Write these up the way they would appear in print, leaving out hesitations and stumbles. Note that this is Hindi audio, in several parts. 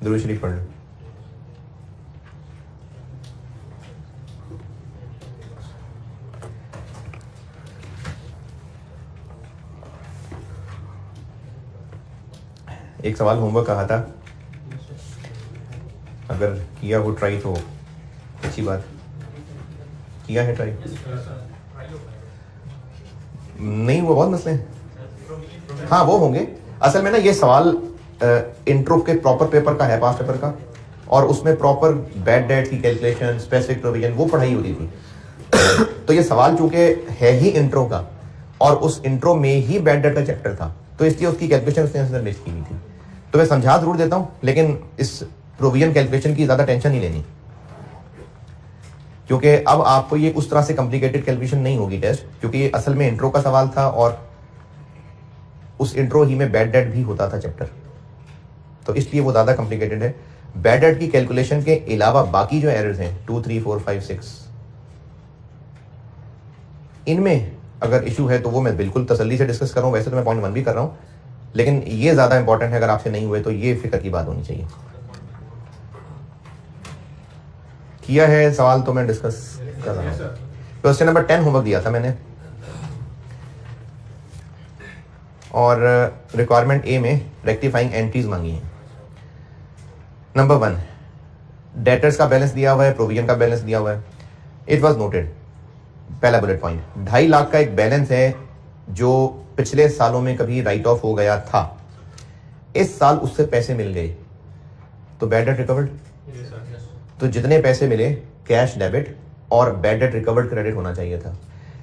दुरूद शरीफ पढ़ लो। एक सवाल होमवर्क कहा था, अगर किया हो ट्राई तो अच्छी बात। किया है ट्राई? नहीं, वो बहुत मसले हैं। हाँ वो होंगे। असल में ना ये सवाल इंट्रो के प्रॉपर पेपर का है, पास्ट पेपर का, और उसमें प्रॉपर बैड डेट की कैलकुलेशन, स्पेसिफिक प्रोविजन वो पढ़ाई होती थी। तो ये सवाल चूंकि है ही इंट्रो का और उस इंट्रो में ही बैड डेट का चैप्टर था, तो इसलिए उसकी कैलकुलेशन उसने अंदर लिस्ट की हुई थी। तो मैं समझा जरूर देता हूं, लेकिन इस प्रोविजन कैलकुलेशन की ज्यादा टेंशन नहीं लेनी, क्योंकि अब आपको ये उस तरह से कॉम्प्लिकेटेड कैलकुलेशन नहीं होगी टेस्ट, क्योंकि ये असल में इंट्रो का सवाल था और उस इंट्रो ही में बैड डेट भी होता था चैप्टर, तो इसलिए वो ज्यादा कॉम्प्लिकेटेड है। बैड डेट की कैलकुलेशन के अलावा बाकी जो एरर्स हैं 2, 3, 4, 5, 6, इनमें अगर इशू है तो वो मैं बिल्कुल तसल्ली से डिस्कस कर रहा हूं। वैसे तो मैं पॉइंट 1 भी कर रहा हूं, लेकिन ये ज्यादा इंपॉर्टेंट है। अगर आपसे नहीं हुए तो ये फिक्र की बात होनी चाहिए। किया है सवाल तो मैं डिस्कस कर रहा हूं। क्वेश्चन नंबर 10 होमवर्क दिया था मैंने, और रिक्वायरमेंट ए में रेक्टिफाइंग एंट्रीज मांगी है। नंबर 1, डेटर्स का बैलेंस दिया हुआ है, प्रोविजन का बैलेंस दिया हुआ है। इट वाज नोटेड, पहला बुलेट पॉइंट, 2.5 लाख का एक बैलेंस है जो पिछले सालों में कभी राइट ऑफ हो गया था, इस साल उससे पैसे मिल गए, तो बैड डेट रिकवर्ड। तो जितने पैसे मिले कैश डेबिट और बैड डेट रिकवर्ड क्रेडिट होना चाहिए था।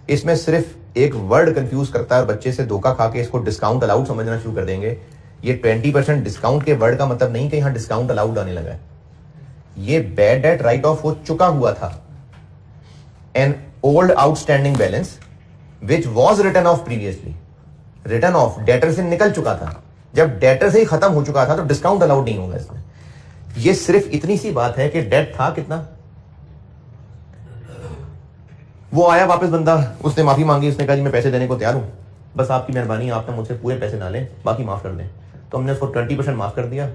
इसमें सिर्फ एक वर्ड कंफ्यूज करता है, बच्चे से धोखा खा के इसको डिस्काउंट अलाउड समझना शुरू कर देंगे। ये 20% डिस्काउंट के वर्ड का मतलब नहीं कि यहां डिस्काउंट अलाउड आने लगा है। ये बैड डेट राइट ऑफ हो चुका हुआ था, an old outstanding balance which was return of previously, return of debtor से निकल चुका था। जब डेटर से ही खत्म हो चुका था तो डिस्काउंट अलाउड नहीं होगा इसमें। ये सिर्फ इतनी सी बात है कि डेट था कितना, वो आया वापस बंदा, उसने माफी मांगी, उसने कहा जी मैं पैसे देने को तैयार हूं, बस आपकी मेहरबानी, आपने मुझसे पूरे पैसे ना लें, बाकी माफ कर दें। तो हमने उसको 20% माफ कर दिया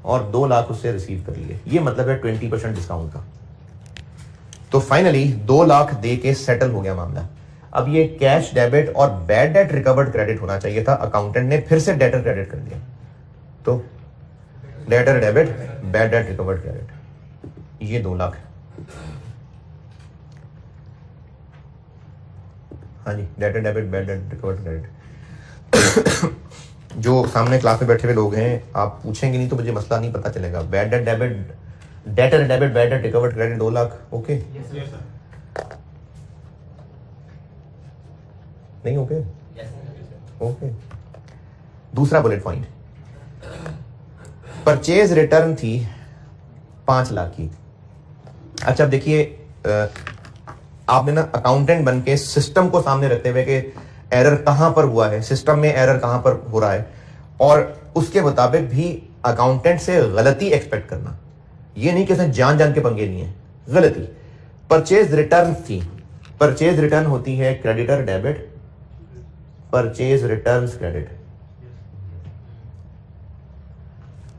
और 2 लाख उससे रिसीव कर लिए। ये मतलब है 20% डिस्काउंट का। तो फाइनली 2 लाख दे के सेटल हो गया मामला। अब ये कैश डेबिट और बैड डेट रिकवर्ड क्रेडिट होना चाहिए था, अकाउंटेंट ने फिर से डेटर क्रेडिट कर दिया। तो debtor debit, bad debt recovered credit, ये 2 लाख। हाँ जी, debtor debit, bad debt recovered credit. जो सामने क्लास में बैठे हुए लोग हैं, आप पूछेंगे नहीं तो मुझे मसला नहीं पता चलेगा। Bad debt debit, debtor debit, bad debt recovered credit 2 lakh, okay? नहीं ओके? ओके। दूसरा बुलेट पॉइंट, परचेज रिटर्न थी 5 लाख की। अच्छा अब देखिए, आपने ना अकाउंटेंट बन के सिस्टम को सामने रखते हुए कि एरर कहां पर हुआ है, सिस्टम में एरर कहां पर हो रहा है, और उसके मुताबिक भी अकाउंटेंट से गलती एक्सपेक्ट करना। ये नहीं कि उसने जान जान के पंगे लिए, गलती। परचेज रिटर्न थी, परचेज रिटर्न होती है creditor debit, purchase returns credit.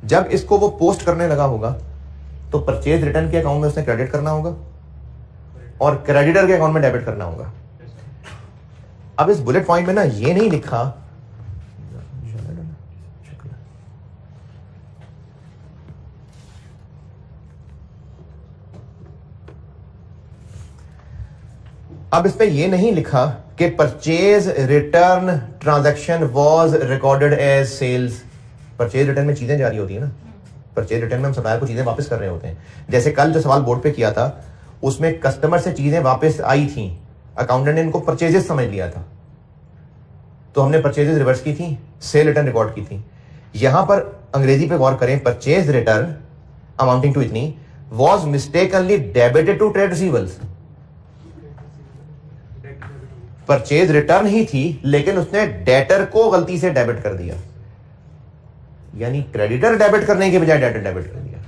जब इसको वो पोस्ट करने लगा होगा तो परचेज रिटर्न के अकाउंट में उसने क्रेडिट करना होगा और क्रेडिटर के अकाउंट में डेबिट करना होगा। अब इस बुलेट पॉइंट में ना ये नहीं लिखा, अब इस पे ये नहीं लिखा कि purchase return transaction was recorded as sales. Purchase return में चीजें जारी होती है ना, परचेज रिटर्न में हम सप्लायर को चीजें वापस कर रहे होते हैं। जैसे कल जो सवाल बोर्ड पे किया था उसमें कस्टमर से चीजें वापस आई थी, अकाउंटेंट ने इनको परचेजेस समझ लिया था, तो हमने परचेजेस रिवर्स की थी, सेल रिटर्न रिकॉर्ड की थी। यहां पर अंग्रेजी पे गौर करें, परचेज रिटर्न अमाउंटिंग टू इतनी was mistakenly debited to trade receivables. Purchase return ही थी लेकिन उसने डेटर को गलती से डेबिट कर दिया, यानी क्रेडिटर डेबिट करने के बजाय डेटर डेबिट कर दिया,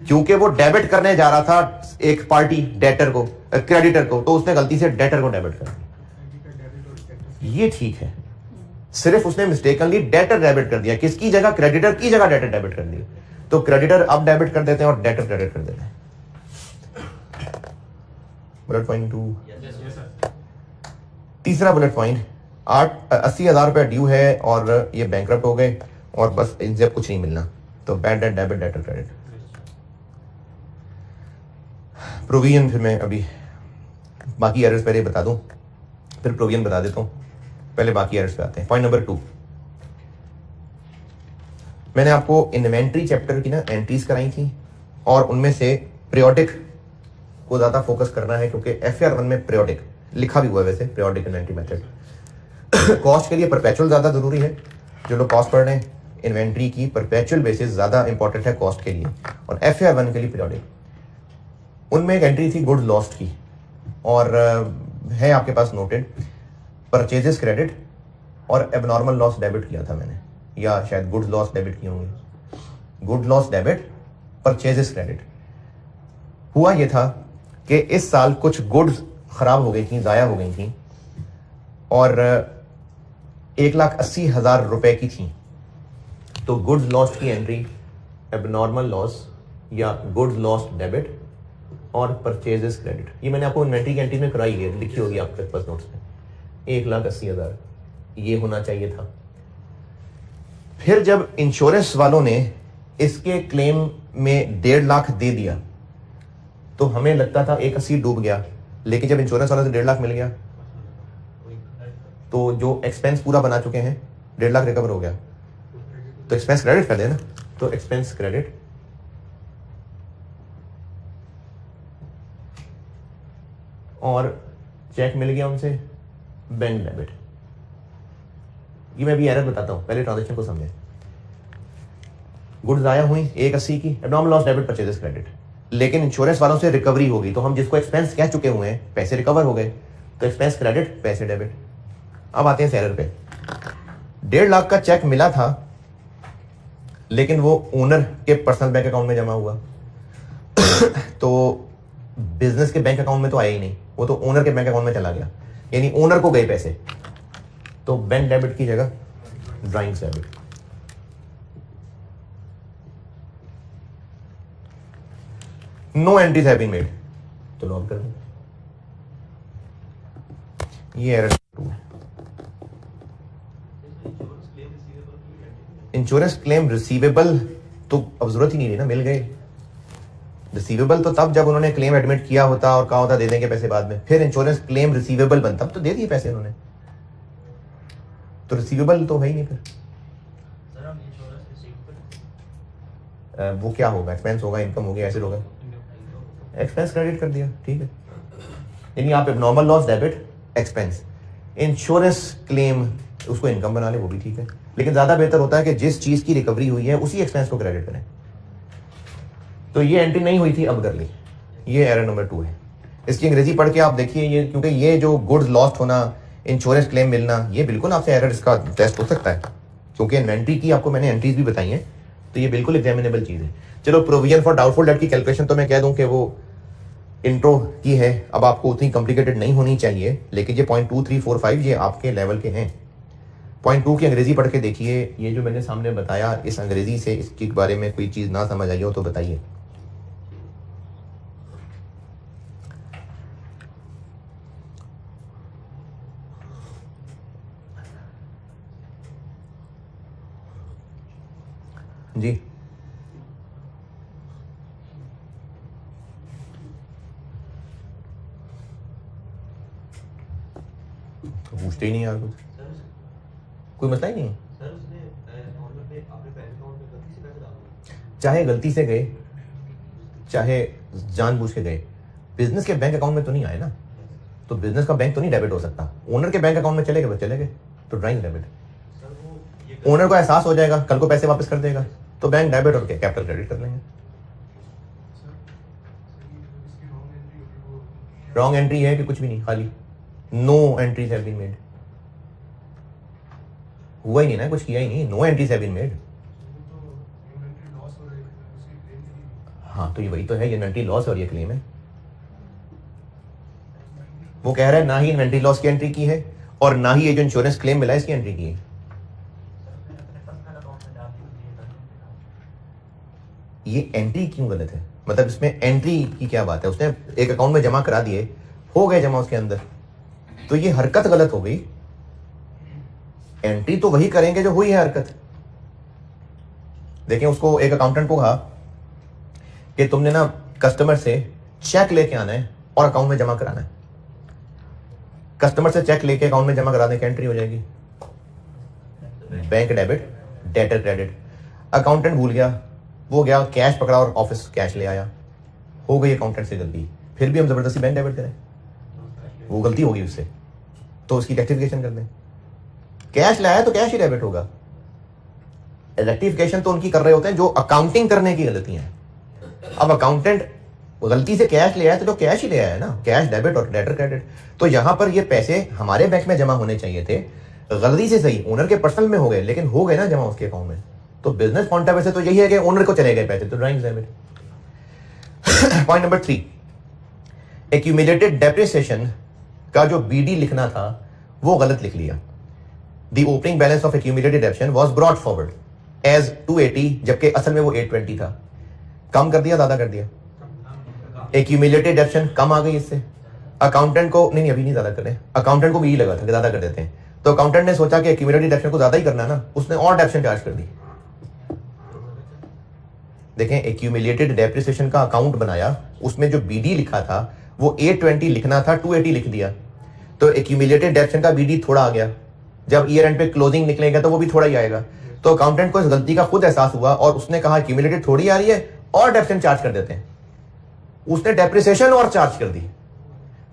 क्योंकि वो डेबिट करने जा रहा था एक पार्टी डेटर को, क्रेडिटर को, तो उसने गलती से डेटर को डेबिट कर दिया। ये ठीक है, सिर्फ उसने मिस्टेकनली डेटर डेबिट कर दिया, किसकी जगह, क्रेडिटर की जगह डेटर डेबिट कर दिया। तो क्रेडिटर अब डेबिट कर देते हैं और डेटर क्रेडिट कर देते हैं। Bullet point 2। तीसरा बुलेट पॉइंट, 80,000 रुपया ड्यू है और ये बैंकरप्ट हो गए और बस इनसे कुछ नहीं मिलना, तो bad debt debit debtor credit. Provision फिर मैं अभी बाकी एरर्स पहले बता दूं, फिर प्रोविजन बता देता हूं, पहले बाकी एरर्स पे आते हैं। पॉइंट नंबर 2, मैंने आपको इन्वेंट्री चैप्टर की ना एंट्रीज कराई थी और उनमें से पीरियोडिक को ज्यादा फोकस करना है, क्योंकि FR 1 में पीरियोडिक लिखा भी हुआ है वैसे, पीरियोडिक इन्वेंट्री मेथड। कॉस्ट के लिए परपेचुअल ज्यादा जरूरी है, जो लोग कॉस्ट पढ़ रहे हैं इन्वेंट्री की परपेचुअल बेसिस ज्यादा इंपॉर्टेंट है कॉस्ट के लिए, और FR 1 के लिए पीरियोडिक। उनमें एक एंट्री थी गुड्स लॉस्ट की, और है आपके पास नोटेड, परचेजेस क्रेडिट और एबनॉर्मल लॉस डेबिट किया था मैंने, या शायद गुड्स लॉस डेबिट किए होंगे। Good loss debit, purchases credit. हुआ यह था कि इस साल कुछ गुड्स खराब हो गई थी, जाया हो गई थी, और 1,80,000 रुपए की थी। तो गुड्स लॉस्ट की एंट्री एबनॉर्मल लॉस या गुड्स लॉस्ट डेबिट और परचेजेस क्रेडिट, ये मैंने आपको इन्वेंट्री की एंट्री में कराई है, लिखी होगी आपके पास नोट्स में। 1,80,000 ये होना चाहिए था। फिर जब इंश्योरेंस वालों ने इसके क्लेम में 1.5 लाख दे दिया, तो हमें लगता था 1,80 डूब गया, लेकिन जब इंश्योरेंस वालों से 1.5 लाख मिल गया, तो जो एक्सपेंस पूरा बना चुके हैं 1.5 लाख रिकवर हो गया, तो एक्सपेंस क्रेडिट कर देना। तो एक्सपेंस क्रेडिट और चेक मिल गया उनसे, बैंक डेबिट। ये मैं भी एरर बताता हूं, पहले ट्रांजेक्शन को समझें। गुड्स आया हुई 1,80 की, abnormal loss debit, purchases credit, लेकिन इंश्योरेंस वालों से रिकवरी हो गई, तो हम जिसको एक्सपेंस कह चुके हुए हैं पैसे रिकवर हो गए, तो एक्सपेंस क्रेडिट, पैसे डेबिट। अब आते हैं सेलर पे। 1.5 लाख का चेक मिला था, लेकिन वो ओनर के पर्सनल बैंक अकाउंट में जमा हुआ, तो बिजनेस के बैंक अकाउंट में तो आया ही नहीं, वो तो ओनर के बैंक अकाउंट में चला गया, यानी ओनर को गए पैसे। तो बैंक डेबिट की जगह drawing debit. No entries have been made, तो लॉग कर दो। ये एरर 2 है। इंश्योरेंस क्लेम रिसीवेबल तो अब जरूरत ही नहीं रही ना, मिल गए। रिसीवेबल तो तब जब उन्होंने क्लेम एडमिट किया होता और कहा होता दे देंगे पैसे बाद में, फिर इंश्योरेंस क्लेम रिसीवेबल बनता, तो दे दिए पैसे उन्होंने, तो रिसीवेबल तो है ही नहीं। फिर वो क्या होगा, एक्सपेंस होगा, इनकम होगी, ऐसे होगा, एक्सपेंस क्रेडिट कर दिया, ठीक है। यानी आप normal loss debit expense, insurance claim उसको इनकम बना ले, वो भी ठीक है, लेकिन ज्यादा बेहतर होता है कि जिस चीज की रिकवरी हुई है उसी एक्सपेंस को क्रेडिट करें। तो ये एंट्री नहीं हुई थी, अब कर ली। ये एरर नंबर 2 है। इसकी अंग्रेजी पढ़ के आप देखिए, ये क्योंकि ये जो गुड्स लॉस्ट होना, इंश्योरेंस क्लेम मिलना, ये बिल्कुल आपसे एरर इसका टेस्ट हो सकता है, क्योंकि इन्वेंट्री की आपको मैंने एंट्रीज भी बताई हैं, तो ये बिल्कुल एग्जामिनेबल चीज है। चलो, प्रोविजन फॉर डाउटफुल डेट की कैलकुलेशन तो मैं कह दूं कि वो इंट्रो की है, अब आपको उतनी कॉम्प्लिकेटेड नहीं होनी चाहिए, लेकिन ये पॉइंट 2, 3, 4, 5 ये आपके लेवल के हैं। पॉइंट 2 की अंग्रेजी पढ़ के देखिए, ये जो मैंने सामने बताया, इस अंग्रेजी से इसके बारे में कोई चीज ना समझ आई हो तो बताइए। जी, पूछते ही नहीं यार, कुछ कोई मसला ही नहीं है। चाहे गलती से गए, चाहे जानबूझ के गए, बिजनेस के बैंक अकाउंट में तो नहीं आए ना, तो बिजनेस का बैंक तो नहीं डेबिट हो सकता। ओनर के बैंक अकाउंट में चले गए, चले गए, तो ड्राइंग डेबिट। ओनर को एहसास हो जाएगा, कल को पैसे वापस कर देगा, तो बैंक डेबिट और कैपिटल क्रेडिट कर लेंगे। रॉन्ग एंट्री है कि कुछ भी नहीं, खाली no entries have been made, हुआ ही नहीं ना, कुछ किया ही नहीं, no entries have been made. हाँ, तो ये वही तो है, ये इन्वेंट्री लॉस और ये क्लेम है। वो कह रहा है ना ही इन्वेंट्री लॉस की एंट्री की है और ना ही ये जो इंश्योरेंस क्लेम मिला है इसकी एंट्री की है। ये एंट्री क्यों गलत है? मतलब इसमें एंट्री की क्या बात है? उसने एक अकाउंट में जमा करा दिए, हो गए जमा उसके अंदर, तो ये हरकत गलत हो गई। एंट्री तो वही करेंगे जो हुई है हरकत। देखें, उसको एक अकाउंटेंट को कहा कि तुमने ना कस्टमर से चेक लेके आना है और अकाउंट में जमा कराना है। कस्टमर से चेक लेके अकाउंट में जमा कराने की एंट्री हो जाएगी, bank debit, debtor credit. Accountant भूल गया, वो गया कैश पकड़ा और ऑफिस कैश ले आया, हो गई अकाउंटेंट से गलती। फिर भी हम जबरदस्ती बैंक डेबिट करें, वो गलती होगी उससे, तो उसकी रेक्टिफिकेशन कर दें। कैश लाया तो कैश ही डेबिट होगा। रेक्टिफिकेशन तो उनकी कर रहे होते हैं जो अकाउंटिंग करने की गलतियां हैं। अब अकाउंटेंट गलती से कैश ले आया तो कैश ही ले आया ना, कैश डेबिट और डेटर क्रेडिट। तो यहां पर ये पैसे हमारे बैंक में जमा होने चाहिए थे, गलती से सही ओनर के पर्सनल में हो गए, लेकिन हो गए ना जमा उसके अकाउंट में। तो बिजनेस पॉइंट ऑफ व्यू से तो यही है कि ओनर को चले गए पैसे, तो drawing debit. Point number 3, accumulated depreciation का जो बीडी लिखना था वो गलत लिख लिया। The opening balance of accumulated depreciation was brought forward as 280, जबकि असल में वो 820 था। कम कर दिया, ज्यादा कर दिया? एक्यूमुलेटेड डेप्रिसिएशन कम आ गई इससे। अकाउंटेंट को नहीं अभी नहीं ज्यादा कर रहे, अकाउंटेंट को भी यही लगा था कि ज्यादा कर देते हैं, तो अकाउंटेंट ने सोचा कि एक्यूमुलेटेड डेप्रिसिएशन को ज्यादा ही करना है ना, उसने और डेप्रिसिएशन चार्ज कर दी। देखें, एक्यूमुलेटेड डेप्रिसिएशन का अकाउंट बनाया, उसमें जो बीडी लिखा था वो 820 लिखना था, 280 लिख दिया, तो एक्यूमुलेटेड डेप्रिसिएशन का बीडी थोड़ा आ गया। जब ईयर एंड पे क्लोजिंग निकलेगा तो वो भी थोड़ा ही आएगा। तो अकाउंटेंट को इस गलती का खुद एहसास हुआ और उसने कहा एक्यूमुलेटेड थोड़ी आ रही है और डेप्रिसिएशन चार्ज कर देते हैं। उसने डेप्रिसिएशन और चार्ज कर दी।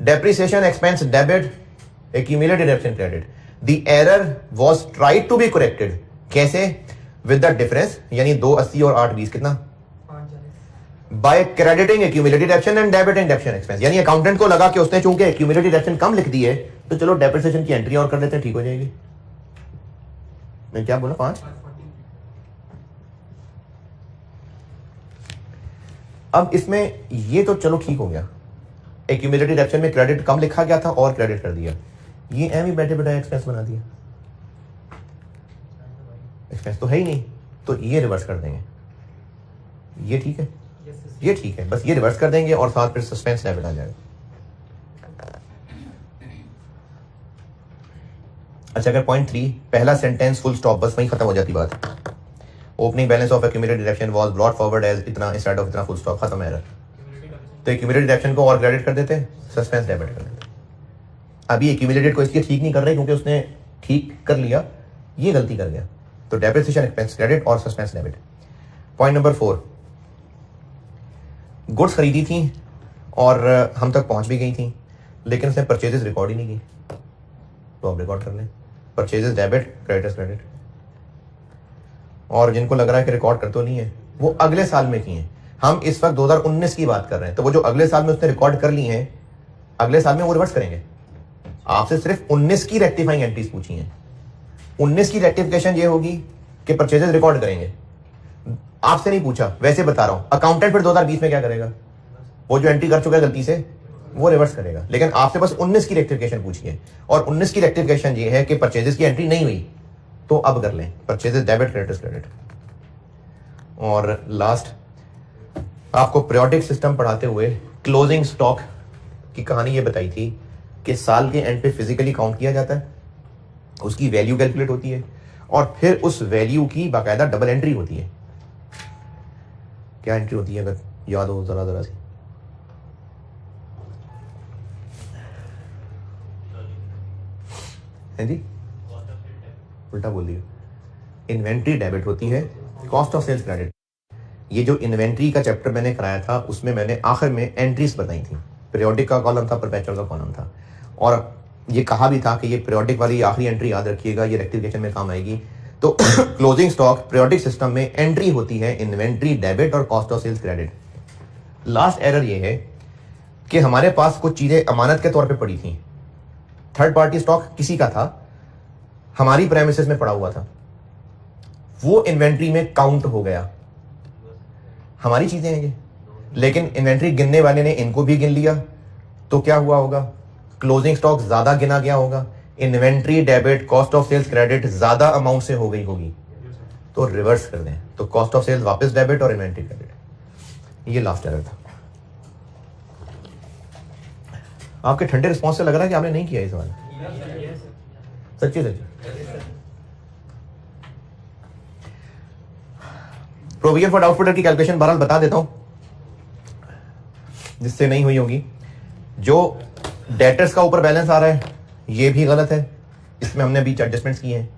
Depreciation expense debit, accumulated depreciation credit. The error was tried to be corrected. कैसे? विद द डिफरेंस, यानी 280 और 820 कितना? By crediting accumulated depreciation and debiting depreciation expense. यानी अकाउंटेंट को लगा कि उसने चूंकि एक्यूमुलेटेड डेप्रिसिएशन कम लिख दी है तो चलो डेप्रिसिएशन की एंट्री और कर लेते हैं, ठीक हो जाएगी। मैं क्या बोला? 5। अब इसमें ये तो चलो ठीक हो गया, एक्यूमुलेटेड डेप्रिसिएशन में क्रेडिट कम लिखा गया था और क्रेडिट कर दिया, ये एम ही बैठे बैठे एक्सपेंस बना दिया। एक्सपेंस तो है ही नहीं, तो ये रिवर्स कर देंगे। ये ठीक है, ये ठीक है, बस ये रिवर्स कर देंगे और साथ फिर सस्पेंस डेबिट आ जाएगा। अच्छा, अगर पॉइंट 3 पहला सेंटेंस फुल स्टॉप, बस वहीं खत्म हो जाती बात। Opening balance of accumulated depreciation was brought forward as इतना इंस्टेड ऑफ इतना, फुल स्टॉप, खत्म है। तो एक्यूमुलेटेड डेप्रिसिएशन को और क्रेडिट कर देते, सस्पेंस डेबिट कर देते। अभी एक्यूमुलेटेड को इसलिए ठीक नहीं कर रहे क्योंकि उसने ठीक कर लिया, ये गलती कर गया, तो डेप्रिसिएशन एक्सपेंस क्रेडिट और suspense debit. Point number 4, goods खरीदी थी और हम तक पहुंच भी गई थी, लेकिन उसने परचेजेस रिकॉर्ड ही नहीं की, तो अब रिकॉर्ड कर लें। Purchases debit, creditors credit. और जिनको लग रहा है कि रिकॉर्ड कर तो नहीं है, वो अगले साल में किए हैं। हम इस वक्त 2019 की बात कर रहे हैं, तो वो जो अगले साल में उसने रिकॉर्ड कर ली हैं, अगले साल में वो रिवर्स करेंगे। आपसे सिर्फ 19 की रेक्टिफाइंग एंट्रीज पूछी हैं। 19 की रेक्टिफिकेशन ये होगी कि परचेजेस रिकॉर्ड करेंगे। आपसे नहीं पूछा, वैसे बता रहा हूं। अकाउंटेंट फिर 2020 में क्या करेगा? वो जो एंट्री कर चुका है गलती से, वो रिवर्स करेगा। लेकिन आपसे बस 19 की रेक्टिफिकेशन पूछी है, और 19 की रेक्टिफिकेशन ये है कि परचेजेस की एंट्री नहीं हुई, तो अब कर लें परचेजेस डेबिट, क्रेडिटर्स क्रेडिट। और लास्ट, आपको पीरियोडिक सिस्टम पढ़ाते हुए क्लोजिंग स्टॉक की कहानी ये बताई थी कि साल के एंड पे फिजिकली काउंट किया जाता है, उसकी वैल्यू कैलकुलेट होती है, और फिर उस वैल्यू की बाकायदा डबल एंट्री होती है। क्या एंट्री होती है, अगर याद हो जरा जरा सी? है जी, उल्टा बोल दिया। इन्वेंट्री डेबिट होती है, कॉस्ट ऑफ सेल्स क्रेडिट। ये जो इन्वेंट्री का चैप्टर मैंने कराया था, उसमें मैंने आखिर में एंट्रीज बताई थी। पीरियोडिक का कॉलम था, परपेचुअल का कॉलम था, और ये कहा भी था कि ये पीरियोडिक वाली आखिरी एंट्री याद रखिएगा, ये रेक्टिफिकेशन में काम आएगी। तो क्लोजिंग स्टॉक पीरियोडिक सिस्टम में एंट्री होती है इन्वेंट्री डेबिट और cost of sales credit. Last error ये है कि हमारे पास कुछ चीजें अमानत के तौर पे पड़ी थी। थर्ड पार्टी स्टॉक किसी का था, हमारी प्रेमिसेस में पड़ा हुआ था, वो इन्वेंट्री में काउंट हो गया। हमारी चीजें हैं ये, लेकिन इन्वेंट्री गिनने वाले ने इनको भी गिन लिया, तो क्या हुआ होगा? क्लोजिंग स्टॉक ज्यादा गिना गया होगा, inventory debit cost of sales credit ज्यादा अमाउंट से हो गई होगी, तो रिवर्स कर दें, तो कॉस्ट ऑफ सेल्स वापस डेबिट और इन्वेंट्री क्रेडिट। ये लास्ट एरर था। आपके ठंडे रिस्पॉन्स से लग रहा है कि आपने नहीं किया ये सवाल। सच्ची सच्ची। प्रोविजन फॉर डाउटफुल डेट की कैलकुलेशन बहरहाल बता देता हूं जिससे नहीं हुई होगी। जो डेटर्स का ऊपर बैलेंस आ रहा है ये भी गलत है, इसमें हमने बीच एडजस्टमेंट्स किए हैं।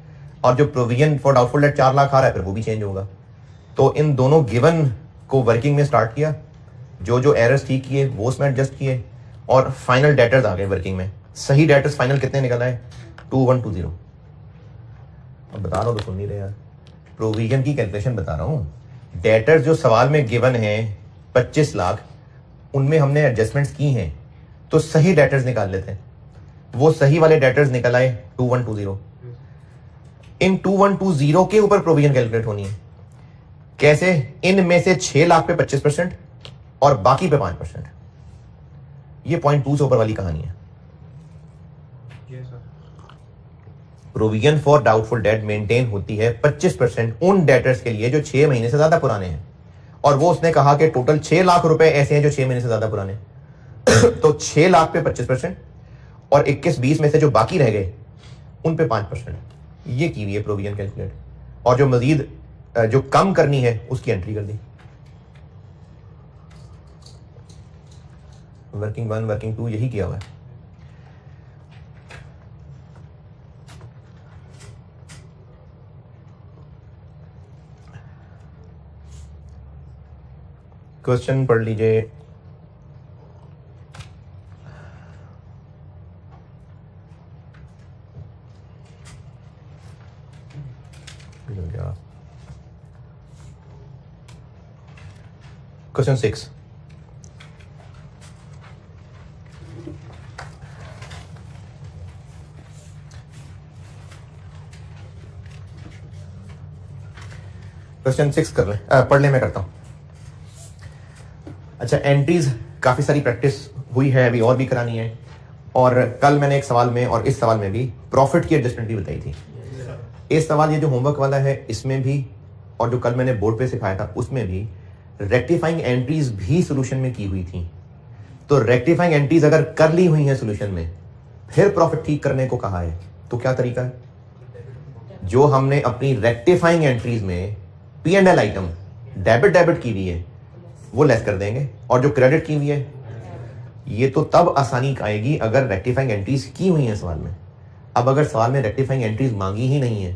और जो provision for doubtful debt 4 lakh आ रहा है फिर वो भी चेंज होगा। तो इन दोनों गिवन को वर्किंग में स्टार्ट किया, जो जो एरर्स ठीक किए वो उसमें एडजस्ट किए और फाइनल डेटर्स आ गए वर्किंग में। सही डेटर्स फाइनल कितने निकल आए? 2120। अब बता रहा हूं तो सुन नहीं रहे यार, प्रोविजन की कैलकुलेशन बता रहा हूं। डेटर्स जो सवाल में गिवन है 25 लाख, उनमें हमने एडजस्टमेंट्स की हैं तो सही डेटर्स निकाल लेते हैं। वो सही वाले डेटर्स निकल आए 2120। इन 2120 के ऊपर प्रोविजन कैलकुलेट होनी है। कैसे? इनमें से 6 लाख पे 25% और बाकी पे 5%। ये पॉइंट 2 से ऊपर वाली कहानी है। Provision for doubtful date maintain होती है 25% उन डेटर्स के लिए जो 6 महीने से ज्यादा पुराने हैं। और वो उसने कहा कि टोटल 6 लाख रुपए ऐसे हैं जो 6 महीने से ज्यादा पुराने तो 6 लाख पे 25% और 21-20 में से जो बाकी रह गए उन पे 5%। ये की हुई है प्रोविजन कैलकुलेट। और जो मजीद जो कम करनी है उसकी एंट्री कर दी। वर्किंग 1 वर्किंग 2 यही किया हुआ है। क्वेश्चन पढ़ लीजिए। क्वेश्चन 6। क्वेश्चन 6 कर ले, पढ़ ले, मैं करता हूं। अच्छा, एंट्रीज काफी सारी प्रैक्टिस हुई है, अभी और भी करानी है। और कल मैंने एक सवाल में और इस सवाल में भी प्रॉफिट की एडजस्टमेंट भी बताई थी। इस सवाल ये जो होमवर्क वाला है इसमें भी, और जो कल मैंने बोर्ड पे सिखाया था उसमें भी रेक्टिफाइंग एंट्रीज भी सोल्यूशन में की हुई थी। तो रेक्टिफाइंग एंट्रीज अगर कर ली हुई हैं सोल्यूशन में, फिर प्रॉफिट ठीक करने को कहा है, तो क्या तरीका है? जो हमने अपनी रेक्टिफाइंग एंट्रीज में P&L आइटम डेबिट की हुई है वो लेस कर देंगे, और जो क्रेडिट की हुई है ये तो तब आसानी आएगी अगर रेक्टिफाइंग एंट्रीज की हुई है सवाल में। अब अगर सवाल में रेक्टिफाइंग एंट्रीज मांगी ही नहीं है,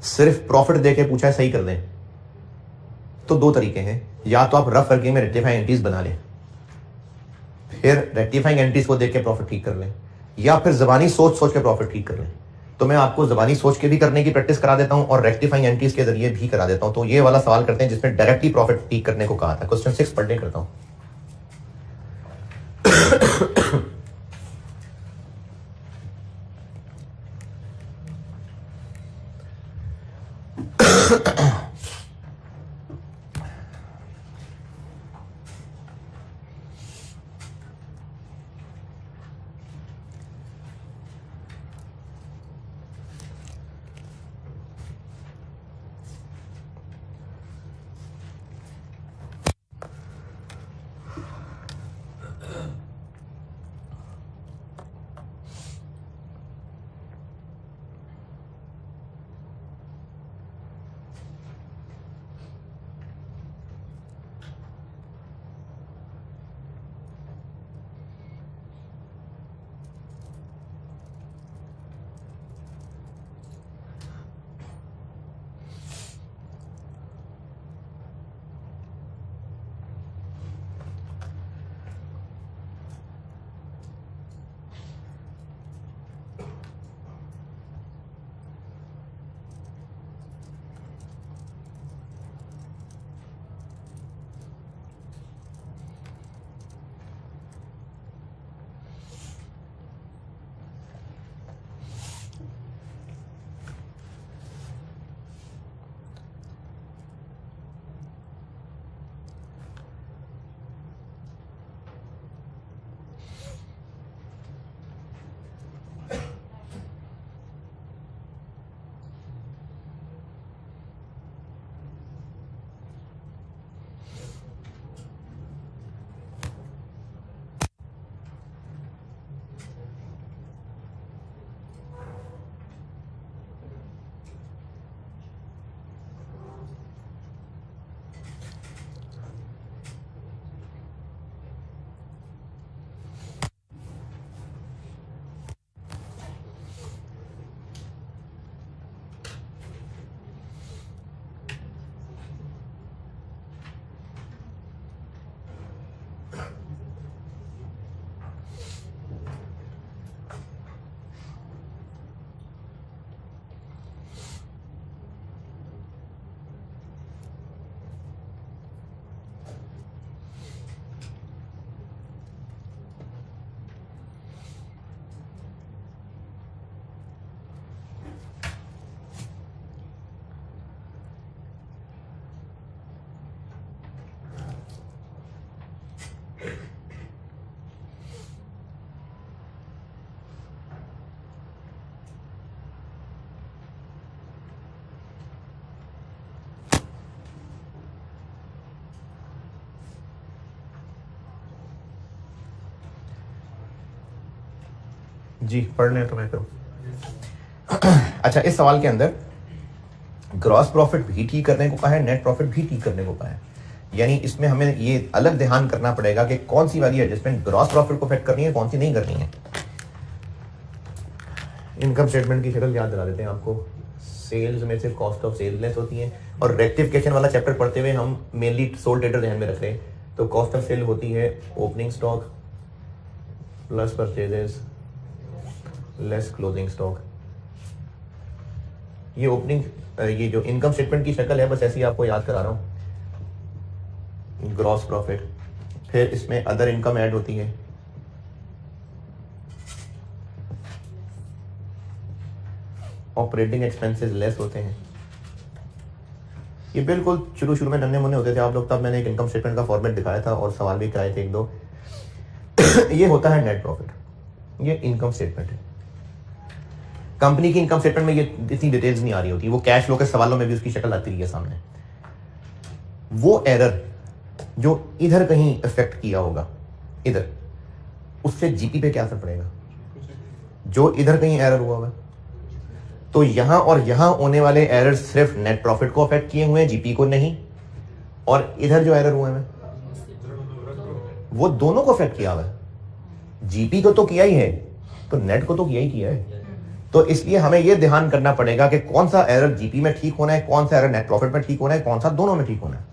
सिर्फ प्रॉफिट देके पूछा है सही कर दें, तो दो तरीके हैं। या तो आप रफ वर्किंग में रेक्टिफाइंग एंट्रीज बना लें, फिर रेक्टिफाइंग एंट्रीज को देख के प्रॉफिट ठीक कर लें, या फिर जबानी सोच के प्रॉफिट ठीक कर लें। तो मैं आपको जबानी सोच के भी करने की प्रैक्टिस करा देता हूं और रेक्टिफाइंग एंट्रीज के जरिए भी करा देता हूं। तो ये वाला सवाल करते हैं जिसमें डायरेक्टली प्रॉफिट ठीक करने को कहा था। क्वेश्चन 6 पढ़ने करता हूं। जी पढ़ने हैं तो मैं करूँ। अच्छा, इस सवाल के अंदर ग्रॉस प्रॉफिट भी ठीक करने को कहा है, नेट प्रॉफिट भी ठीक करने को कहा है। यानी इसमें हमें ये अलग ध्यान करना पड़ेगा कि कौन सी वाली एडजस्टमेंट ग्रॉस प्रॉफिट को अफेक्ट करनी है, कौन सी नहीं करनी है। इनकम स्टेटमेंट की शक्ल याद दिला देते हैं आपको। सेल्स में सिर्फ कॉस्ट ऑफ सेल्स लेस होती है, और रेक्टिफिकेशन वाला चैप्टर पढ़ते हुए हम मेनली सोल ट्रेडर ध्यान में रख रहे हैं। तो कॉस्ट ऑफ सेल होती है opening stock plus purchases less closing stock. ये ओपनिंग, ये जो इनकम स्टेटमेंट की शक्ल है बस ऐसी आपको याद करा रहा हूं। ग्रॉस प्रॉफिट, फिर इसमें अदर इनकम ऐड होती है, ऑपरेटिंग एक्सपेंसेस लेस होते हैं। ये बिल्कुल शुरू में नन्हे मुन्ने होते थे आप लोग, तब मैंने एक इनकम स्टेटमेंट का फॉर्मेट दिखाया था और सवाल भी कराए थे एक दो। ये होता है नेट प्रॉफिट, ये इनकम स्टेटमेंट है। कंपनी की इनकम स्टेटमेंट में ये इतनी डिटेल्स नहीं आ रही होती, वो कैश फ्लो के सवालों में भी उसकी शक्ल आती रही है सामने। वो एरर जो इधर कहीं इफेक्ट किया होगा इधर, उससे जीपी पे क्या असर पड़ेगा? जो इधर कहीं एरर हुआ होगा, तो यहां और यहां होने वाले एरर सिर्फ नेट प्रॉफिट को अफेक्ट किए हुए हैं, जीपी को नहीं। और इधर जो एरर हुए हैं वो दोनों को अफेक्ट किया हुआ है। जीपी को तो किया ही है, तो नेट को तो किया ही किया है। तो इसलिए हमें यह ध्यान करना पड़ेगा कि कौन सा एरर जीपी में ठीक होना है, कौन सा एरर नेट प्रॉफिट में ठीक होना है, कौन सा दोनों में ठीक होना है।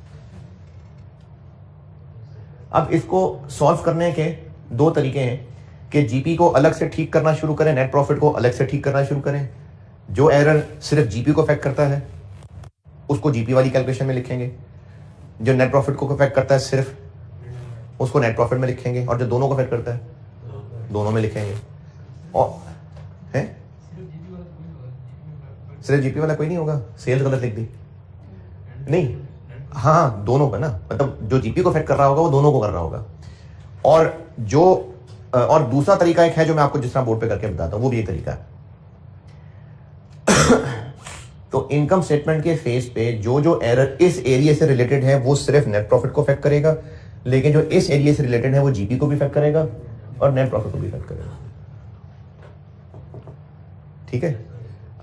अब इसको सॉल्व करने के दो तरीके हैं कि जीपी को अलग से ठीक करना शुरू करें, नेट प्रॉफिट को अलग से ठीक करना शुरू करें। जो एरर सिर्फ जीपी को अफेक्ट करता है उसको जीपी वाली कैलकुलेशन में लिखेंगे, जो नेट प्रॉफिट को अफेक्ट करता है सिर्फ उसको नेट प्रॉफिट में लिखेंगे, और जो दोनों को अफेक्ट करता है दोनों में लिखेंगे। और है सिर्फ जीपी वाला कोई नहीं होगा, सेल्स गलत लिख दी नहीं, हाँ दोनों का ना, मतलब जो जीपी को अफेक्ट कर रहा होगा वो दोनों को कर रहा होगा। और दूसरा तरीका एक है जो मैं आपको जिस तरह बोर्ड पे करके बताता हूं, वो भी एक तरीका है। तो इनकम स्टेटमेंट के फेस पे जो एरर इस एरिया से रिलेटेड है वो सिर्फ नेट प्रॉफिट को अफेक्ट करेगा, लेकिन जो इस एरिया से रिलेटेड है वो जीपी को भी अफेक्ट करेगा और नेट प्रॉफिट को भी अफेक्ट करेगा। ठीक है,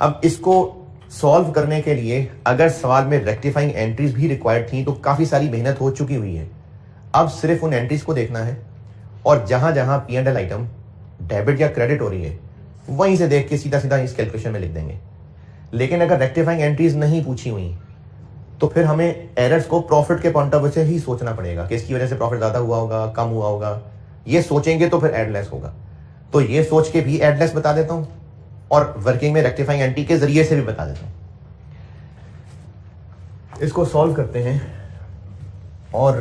अब इसको सॉल्व करने के लिए अगर सवाल में रेक्टिफाइंग एंट्रीज भी रिक्वायर्ड थी तो काफी सारी मेहनत हो चुकी हुई है। अब सिर्फ उन एंट्रीज को देखना है और जहां जहां P&L आइटम डेबिट या क्रेडिट हो रही है वहीं से देख के सीधा सीधा इस कैलकुलेशन में लिख देंगे। लेकिन अगर रेक्टिफाइंग एंट्रीज नहीं पूछी हुई तो फिर हमें एरर्स को प्रॉफिट के पॉइंट ऑफ व्यू से ही सोचना पड़ेगा कि इसकी वजह से प्रॉफिट ज्यादा हुआ होगा, कम हुआ होगा। ये सोचेंगे तो फिर एडलेस होगा। तो ये सोच के भी एडलेस बता देता हूं और वर्किंग में रेक्टिफाइंग एंट्री के जरिए से भी बता देता हूं। इसको सॉल्व करते हैं और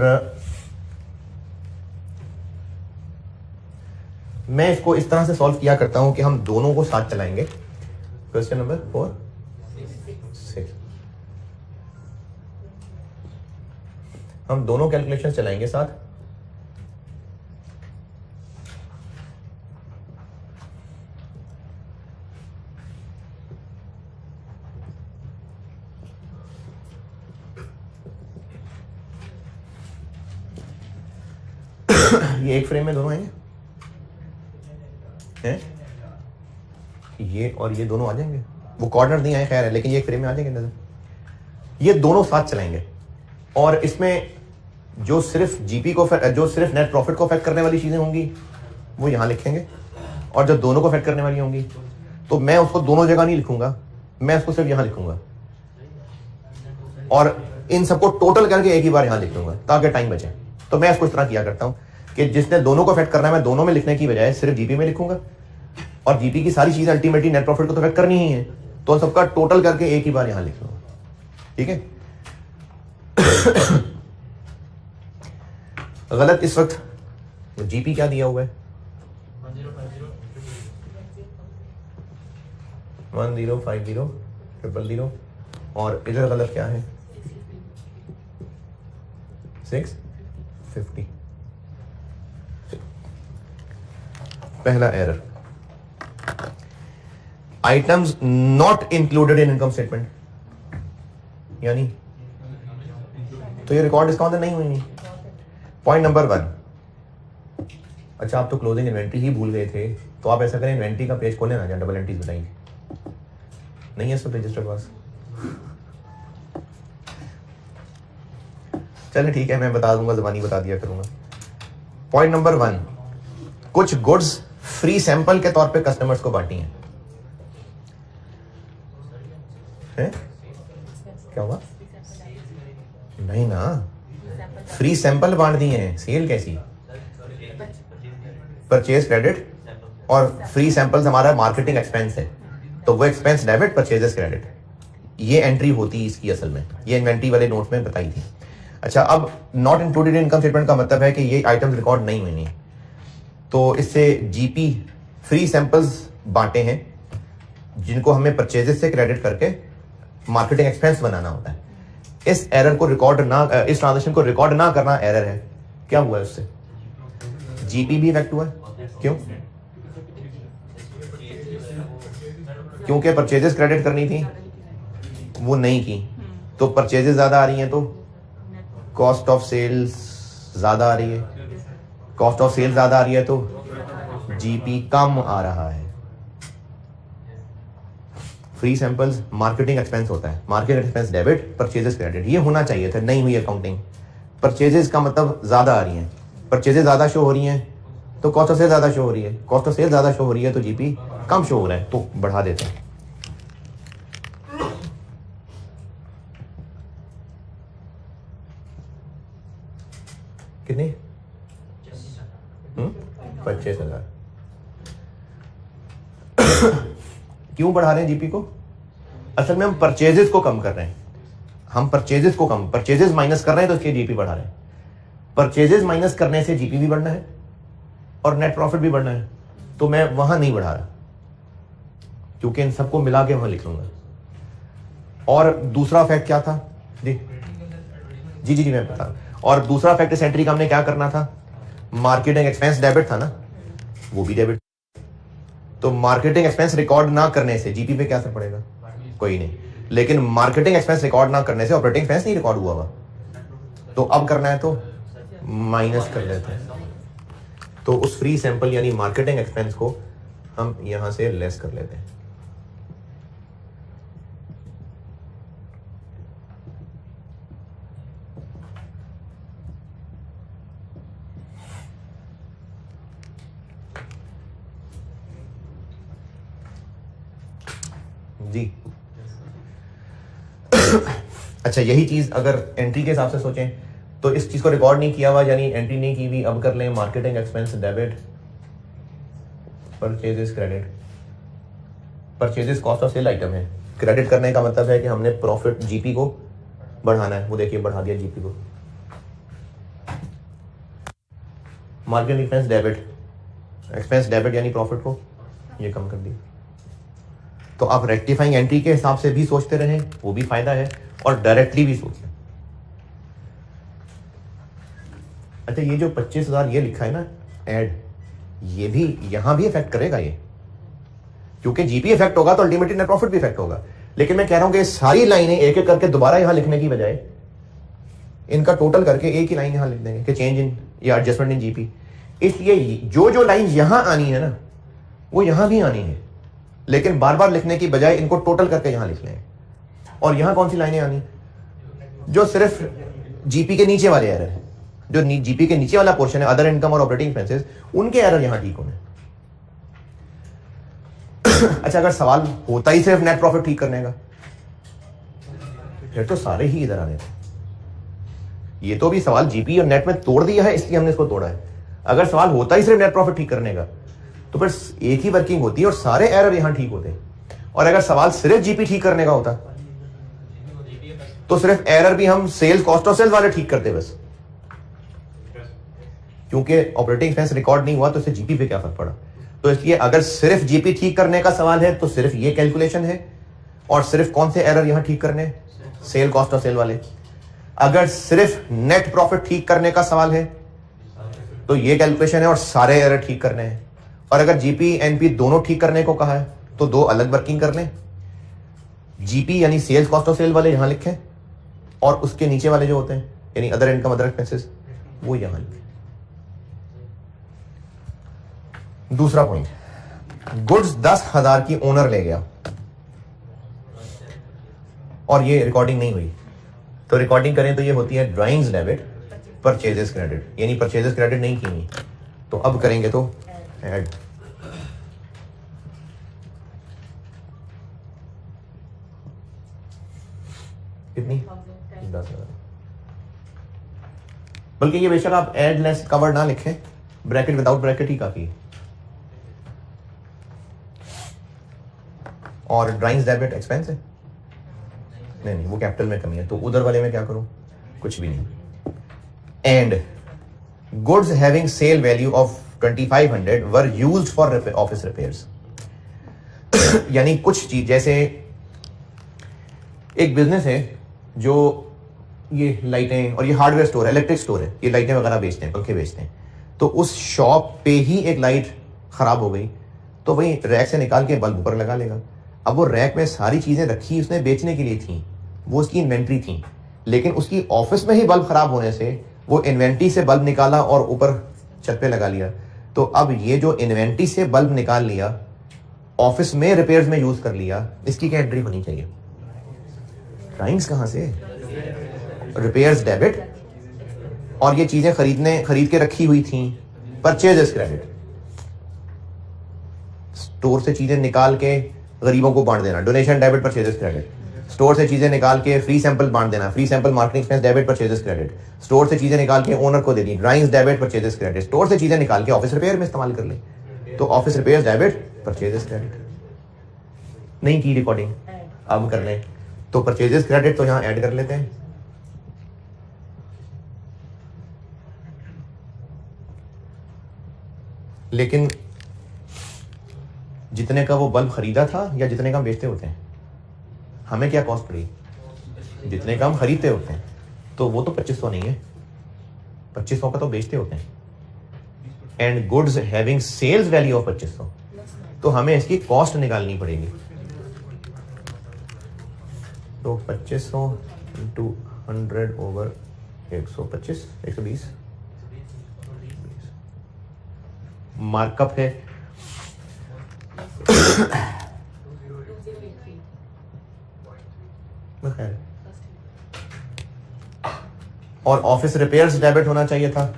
मैं इसको इस तरह से सॉल्व किया करता हूं कि हम दोनों को साथ चलाएंगे। क्वेश्चन नंबर 4 6 हम दोनों कैलकुलेशन चलाएंगे साथ। ये एक फ्रेम में दोनों आएंगे हैं? ये और ये दोनों आ जाएंगे, वो कॉर्नर नहीं आए खैर है, लेकिन ये एक फ्रेम में आ जाएंगे नजर। ये दोनों साथ चलाएंगे और इसमें जो सिर्फ जीपी को, जो सिर्फ नेट प्रॉफिट को अफेक्ट करने वाली चीजें होंगी वो यहां लिखेंगे, और जो दोनों को अफेक्ट करने वाली होंगी तो मैं उसको दोनों जगह नहीं लिखूंगा, मैं उसको सिर्फ यहां लिखूंगा और इन सबको टोटल करके एक ही बार यहां लिख दूंगा ताकि टाइम बचे। तो मैं इसको इस तरह किया करता हूं कि जिसने दोनों को अफेक्ट करना है मैं दोनों में लिखने की बजाय सिर्फ जीपी में लिखूंगा, और जीपी की सारी चीजें अल्टीमेटली नेट प्रॉफिट को तो अफेक्ट करनी ही है, तो सबका टोटल करके एक ही बार यहां लिख लूंगा। ठीक है। गलत इस वक्त जीपी क्या दिया हुआ है 1050 और इधर गलत क्या है 650। पहला error, items not included in income statement, यानी तो ये रिकॉर्ड इसका अंदर नहीं हुई। पॉइंट नंबर 1, अच्छा आप तो क्लोजिंग इन्वेंट्री ही भूल गए थे। तो आप ऐसा करें, इन्वेंट्री का पेज खोलें ना, जहाँ डबल एंट्रीज बताएंगे। नहीं है सब रजिस्टर पास? चलिए ठीक है, मैं बता दूंगा, ज़बानी बता दिया करूंगा। पॉइंट नंबर 1, कुछ गुड्स फ्री सैंपल के तौर पे कस्टमर्स को बांटी हैं। क्या हुआ? नहीं ना, फ्री सैंपल बांट दिए हैं। सेल कैसी? परचेज क्रेडिट और फ्री सैंपल्स हमारा मार्केटिंग एक्सपेंस है, तो वो एक्सपेंस डेबिट, परचेजेस क्रेडिट, ये एंट्री होती है इसकी असल में। ये इन्वेंट्री वाले नोट में बताई थी। अच्छा, अब not included in income statement का मतलब है कि ये आइटम्स रिकॉर्ड नहीं हुई नहीं, तो इससे जीपी फ्री सैंपल्स बांटे हैं जिनको हमें परचेजेस से क्रेडिट करके मार्केटिंग एक्सपेंस बनाना होता है। इस एरर को रिकॉर्ड ना, इस ट्रांजेक्शन को रिकॉर्ड ना करना एरर है। क्या हुआ है उससे? जीपी भी इफेक्ट हुआ है। क्यों? क्योंकि परचेजेस क्रेडिट करनी थी, वो नहीं की, तो परचेजेस ज्यादा आ रही हैं, तो कॉस्ट ऑफ सेल्स ज्यादा आ रही है। कॉस्ट ऑफ सेल्स ज्यादा आ रही है तो जीपी कम आ रहा है। फ्री सैंपल्स मार्केटिंग एक्सपेंस होता है, marketing expense debit, purchases credit, ये होना चाहिए था, नहीं हुई अकाउंटिंग। परचेजेस का मतलब ज्यादा आ रही हैं, परचेजेस ज्यादा शो हो रही हैं तो कॉस्ट ऑफ सेल ज्यादा शो हो रही है, कॉस्ट ऑफ सेल ज्यादा शो हो रही है तो जीपी कम शो हो रहा है, तो बढ़ा देते हैं। कितनी? 25,000। क्यों बढ़ा रहे हैं जीपी को? असल में हम परचेजेस को कम कर रहे हैं, हम परचेजेस को कम, परचेजेस माइनस कर रहे हैं तो इसके जीपी बढ़ा रहे हैं। परचेजेस माइनस करने से जीपी भी बढ़ना है और नेट प्रॉफिट भी बढ़ना है, तो मैं वहां नहीं बढ़ा रहा, क्योंकि इन सबको मिला के वहां लिख लूंगा। और दूसरा फैक्ट क्या था? जी जी जी जी मैं बता। और दूसरा फैक्ट इस एंट्री का हमने क्या करना था? मार्केटिंग एक्सपेंस डेबिट था ना, वो भी डेबिट, तो मार्केटिंग एक्सपेंस रिकॉर्ड ना करने से जीपी पे क्या असर पड़ेगा? कोई नहीं, लेकिन मार्केटिंग एक्सपेंस रिकॉर्ड ना करने से ऑपरेटिंग एक्सपेंस नहीं रिकॉर्ड हुआ हुआ, तो अब करना है तो माइनस कर लेते हैं। तो उस फ्री सैंपल यानी मार्केटिंग एक्सपेंस को हम यहां से लेस कर लेते हैं। जी अच्छा, यही चीज अगर एंट्री के हिसाब से सोचें तो इस चीज को रिकॉर्ड नहीं किया हुआ यानी एंट्री नहीं की हुई, अब कर लें marketing expense debit, purchases credit. Purchases cost of sale item है, क्रेडिट करने का मतलब है कि हमने प्रॉफिट जीपी को बढ़ाना है, वो देखिए बढ़ा दिया जीपी को। मार्केटिंग एक्सपेंस डेबिट यानी प्रॉफिट को ये कम कर दिया। तो आप रेक्टिफाइंग एंट्री के हिसाब से भी सोचते रहें, वो भी फायदा है, और डायरेक्टली भी सोचें। अच्छा, ये जो 25,000 ये लिखा है ना ऐड, ये भी यहां भी इफेक्ट करेगा ये, क्योंकि जीपी इफेक्ट होगा तो अल्टीमेटली नेट प्रॉफिट भी इफेक्ट होगा। लेकिन मैं कह रहा हूं कि सारी लाइनें एक एक करके दोबारा यहां लिखने की बजाय इनका टोटल करके एक ही लाइन यहां लिख देंगे कि चेंज इन या एडजस्टमेंट इन जीपी। इसलिए जो लाइन यहां आनी है ना वो यहां भी आनी है, लेकिन बार बार लिखने की बजाय इनको टोटल करके यहां लिख लें। और यहां कौन सी लाइनें आनी? जो सिर्फ जीपी के नीचे वाले एरर है, जो जीपी के नीचे वाला पोर्शन है, अदर इनकम और ऑपरेटिंग एक्सपेंसेस, उनके एरर यहां ठीक होने। अच्छा, अगर सवाल होता ही सिर्फ नेट प्रॉफिट ठीक करने का, फिर तो सारे ही इधर आने थे। ये तो भी सवाल जीपी और नेट में तोड़ दिया है, इसलिए हमने इसको तोड़ा है। अगर सवाल होता ही सिर्फ नेट प्रॉफिट ठीक करने का, तो फिर एक ही वर्किंग होती है और सारे एरर यहां ठीक होते हैं। और अगर सवाल सिर्फ जीपी ठीक करने का होता तो सिर्फ एरर भी हम सेल्स कॉस्ट ऑफ सेल्स वाले ठीक करते बस, क्योंकि ऑपरेटिंग एक्सपेंस रिकॉर्ड नहीं हुआ तो इससे जीपी पे क्या फर्क पड़ा। तो इसलिए अगर सिर्फ जीपी ठीक करने का सवाल है तो सिर्फ ये कैलकुलेशन है, और सिर्फ कौन से एरर यहां ठीक करने? सेल कॉस्ट ऑफ सेल वाले। अगर सिर्फ नेट प्रॉफिट ठीक करने का सवाल है तो ये कैलकुलेशन है और सारे एरर ठीक करने हैं। और अगर जीपी एनपी दोनों ठीक करने को कहा है तो दो अलग वर्किंग कर लें। जीपी यानी सेल्स कॉस्ट ऑफ सेल वाले यहां लिखें, और उसके नीचे वाले जो होते हैं यानी अदर इनकम अदर एक्सपेंसेस वो यहां लिखें। दूसरा पॉइंट, गुड्स 10,000 की ओनर ले गया और ये रिकॉर्डिंग नहीं हुई, तो रिकॉर्डिंग करें तो ये होती है ड्राइंग्स डेबिट, परचेजेस क्रेडिट, यानी परचेजेस क्रेडिट नहीं की हुई। तो अब करेंगे तो ऐड, कितनी 10,000, बल्कि ये बेशक आप ऐड लेस कवर ना लिखें, ब्रैकेट विदाउट ब्रैकेट ही काफी है। और ड्राइंग्स डेबिट एक्सपेंस है, नहीं वो कैपिटल में कमी है, तो उधर वाले में क्या करूं, कुछ भी नहीं। And goods having sale value of 2500 were used for office repairs. यानी कुछ चीज, जैसे एक बिजनेस है जो ये लाइटें और ये हार्डवेयर स्टोर है, इलेक्ट्रिक स्टोर है, ये लाइटें वगैरह बेचते हैं, पंखे बेचते हैं, तो उस शॉप पे ही एक लाइट खराब हो गई तो वही रैक से निकाल के बल्ब ऊपर लगा लेगा। अब वो रैक में सारी चीजें रखी उसने बेचने के लिए थी, वो उसकी इन्वेंट्री थी, लेकिन उसकी ऑफिस में ही बल्ब खराब होने से वो इन्वेंट्री से बल्ब निकाला और ऊपर छत पे लगा लिया। तो अब ये जो इन्वेंट्री से बल्ब निकाल लिया, ऑफिस में रिपेयर्स में यूज कर लिया, इसकी क्या एंट्री होनी चाहिए? ड्राइंग्स कहां से? रिपेयर्स डेबिट, और ये चीजें खरीद के रखी हुई थी, परचेजेस क्रेडिट, स्टोर से चीजें निकाल के गरीबों को बांट देना, donation debit, purchases credit, store से चीजें निकाल के फ्री सैंपल बांट देना, free sample marketing expense debit, purchases credit, store से चीजें निकाल के ओनर को दे दी, drawings debit, purchases credit, store से चीजें निकाल के ऑफिस रिपेयर में इस्तेमाल कर ले, तो office repair debit, purchases credit. नहीं की रिकॉर्डिंग, अब कर लें तो परचेजेस क्रेडिट तो यहां ऐड कर लेते हैं, लेकिन जितने का वो बल्ब खरीदा था या जितने का हम बेचते होते हैं, हमें क्या कॉस्ट पड़ी? जितने का हम खरीदते होते हैं, तो वो तो 2500 नहीं है, 2500 का तो बेचते होते हैं। And goods having sales value of 2500, तो हमें इसकी कॉस्ट निकालनी पड़ेगी। तो 2500 इंटू 100 ओवर 125, 120 मार्कअप है। और ऑफिस रिपेयर्स डेबिट होना चाहिए था,